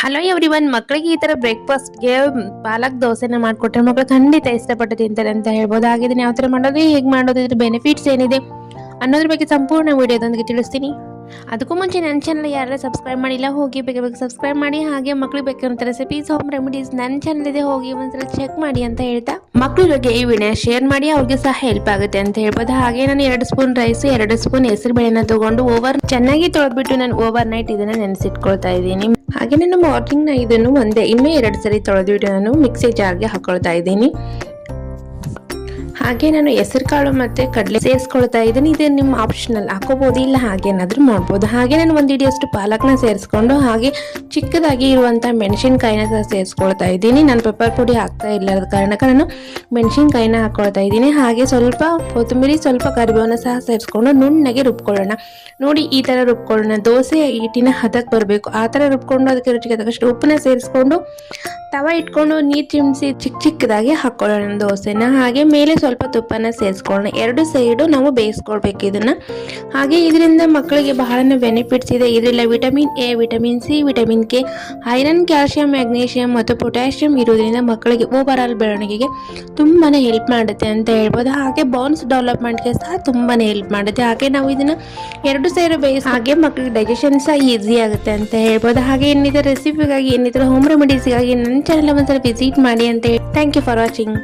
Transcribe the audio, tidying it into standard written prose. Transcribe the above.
Hello everyone, ಮಕ್ಕಳಿಗೆ ಈ ತರ ಬ್ರೇಕ್ಫಾಸ್ಟ್ಗೆ ಪಾಲಕ್ ದೋಸೆನ ಮಾಡಿಕೊಟ್ರೆ ಮಕ್ಕಳು ಖಂಡಿತ ಇಷ್ಟಪಟ್ಟು ತಿಂತಾರೆ ಅಂತ ಹೇಳ್ಬೋದು. ಹಾಗೆ ಇದನ್ನ ಯಾವ ತರ ಮಾಡೋದು, ಹೇಗೆ ಮಾಡೋದು, ಇದ್ರ ಬೆನಿಫಿಟ್ಸ್ ಏನಿದೆ ಅನ್ನೋದ್ರ ಬಗ್ಗೆ ಸಂಪೂರ್ಣ ವಿಡಿಯೋದೊಂದಿಗೆ ತಿಳಿಸ್ತೀನಿ. ಅದಕ್ಕೂ ಮುಂಚೆ ನನ್ನ ಚಾನಲ್ ಯಾರು ಸಬ್ಸ್ಕ್ರೈಬ್ ಮಾಡಿಲ್ಲ ಹೋಗಿ ಬೇಗ ಸಬ್ಸ್ಕ್ರೈಬ್ ಮಾಡಿ. ಹಾಗೆ ಮಕ್ಕಳಿಗೆ ಬೇಕಂತ ರೆಸಿಪೀಸ್, ಹೋಮ್ ರೆಮಿಡೀಸ್ ನನ್ನ ಚಾನಲ್ ಇದೆ, ಹೋಗಿ ಒಂದ್ಸಲ ಚೆಕ್ ಮಾಡಿ ಅಂತ ಹೇಳ್ತಾ ಮಕ್ಕಳಿಗೆ ಈ ವಿಡಿಯೋ ಶೇರ್ ಮಾಡಿ, ಅವ್ರಿಗೆ ಸಹ ಹೆಲ್ಪ್ ಆಗುತ್ತೆ ಅಂತ ಹೇಳ್ಬೋದು. ಹಾಗೆ ನಾನು 2 ಸ್ಪೂನ್ ರೈಸ್, 2 ಸ್ಪೂನ್ ಹೆಸರು ಬೇಳೆನ ತಗೊಂಡು ಚೆನ್ನಾಗಿ ತೊಳೆದ್ಬಿಟ್ಟು ನಾನು ಓವರ್ ನೈಟ್ ಇದನ್ನ ನೆನೆಸಿಟ್ಕೊಳ್ತಾ ಇದ್ದೀನಿ. ಹಾಗೆ ನಾನು ಮಾರ್ನಿಂಗ್ ಇದನ್ನು ಇನ್ನೂ 2 ಸರಿ ತೊಳೆದ್ಬಿಟ್ಟು ನಾನು ಮಿಕ್ಸಿ ಜಾರ್ಗೆ ಹಾಕೊಳ್ತಾ ಇದ್ದೀನಿ. ಹಾಗೆ ನಾನು ಹೆಸರು ಕಾಳು ಮತ್ತು ಕಡಲೆ ಸೇರಿಸ್ಕೊಳ್ತಾ ಇದ್ದೀನಿ. ಇದು ನಿಮ್ಮ ಆಪ್ಷನಲ್, ಹಾಕೋಬೋದು, ಇಲ್ಲ ಹಾಗೇನಾದರೂ ಮಾಡ್ಬೋದು. ಹಾಗೆ ನಾನು 1 ಹಿಡಿಯಷ್ಟು ಪಾಲಕ್ನ ಸೇರಿಸ್ಕೊಂಡು ಹಾಗೆ ಚಿಕ್ಕದಾಗಿ ಇರುವಂಥ ಮೆಣಸಿನ್ಕಾಯಿನ ಸಹ ಸೇರಿಸ್ಕೊಳ್ತಾ ಇದ್ದೀನಿ. ನಾನು ಪೆಪ್ಪರ್ ಪುಡಿ ಹಾಕ್ತಾ ಇಲ್ಲದ ಕಾರಣಕ್ಕೆ ನಾನು ಮೆಣಸಿನ್ಕಾಯಿನ ಹಾಕ್ಕೊಳ್ತಾ ಇದ್ದೀನಿ. ಹಾಗೆ ಸ್ವಲ್ಪ ಕೊತ್ತಂಬರಿ, ಸ್ವಲ್ಪ ಕರಿಬೇವನ್ನ ಸಹ ಸೇರಿಸ್ಕೊಂಡು ನುಣ್ಣಗೆ ರುಬ್ಕೊಳ್ಳೋಣ. ನೋಡಿ, ಈ ಥರ ರುಬ್ಕೊಳ್ಳೋಣ. ದೋಸೆ ಹಿಟ್ಟಿನ ಹದಕ್ಕೆ ಬರಬೇಕು, ಆ ಥರ ರುಬ್ಕೊಂಡು ಅದಕ್ಕೆ ರುಚಿಗೆ ತಕ್ಕಷ್ಟು ಉಪ್ಪನ್ನ ಸೇರಿಸ್ಕೊಂಡು ತವ ಇಟ್ಕೊಂಡು ನೀರು ಚಿಮ್ಮಿಸಿ ಚಿಕ್ಕದಾಗಿ ಹಾಕ್ಕೊಳ್ಳೋಣ ದೋಸೆನ. ಹಾಗೆ ಮೇಲೆ ಸ್ವಲ್ಪ ತುಪ್ಪನ ಸೇರಿಸ್ಕೊಳ್ಳೋಣ. 2 ಸೈಡು ನಾವು ಬೇಯಿಸ್ಕೊಳ್ಬೇಕು ಇದನ್ನ. ಹಾಗೆ ಇದರಿಂದ ಮಕ್ಕಳಿಗೆ ಬಹಳ ಬೆನಿಫಿಟ್ಸ್ ಇದೆ. ಇದರಿಂದ vitamin A, vitamin C, vitamin K, iron, calcium, magnesium ಮತ್ತು ಪೊಟ್ಯಾಷಿಯಂ ಇರೋದ್ರಿಂದ ಮಕ್ಕಳಿಗೆ ಓವರ್ ಆಲ್ ಬೆಳವಣಿಗೆಗೆ ತುಂಬಾನೇ ಹೆಲ್ಪ್ ಮಾಡುತ್ತೆ ಅಂತ ಹೇಳ್ಬೋದು. ಹಾಗೆ ಬೋನ್ಸ್ ಡೆವಲಪ್ಮೆಂಟ್ಗೆ ಸಹ ತುಂಬಾನೇ ಹೆಲ್ಪ್ ಮಾಡುತ್ತೆ. ಹಾಗೆ ನಾವು ಇದನ್ನ 2 ಸೈಡು ಬೇಯಿಸಿ ಹಾಗೆ ಮಕ್ಕಳಿಗೆ ಡೈಜೆಷನ್ ಸಹ ಈಸಿ ಆಗುತ್ತೆ ಅಂತ ಹೇಳ್ಬೋದು. ಹಾಗೆ ಇನ್ನಿತರ ರೆಸಿಪಿಗಾಗಿ, ಇನ್ನಿತರ ಹೋಮ್ ರೆಮಿಡೀಸ್ಗಾಗಿ ನನ್ನ ಚಾನಲ್ ಒಂದ್ಸಲ ವಿಸಿಟ್ ಮಾಡಿ ಅಂತ ಹೇಳಿ ಥ್ಯಾಂಕ್ ಯು ಫಾರ್ ವಾಚಿಂಗ್.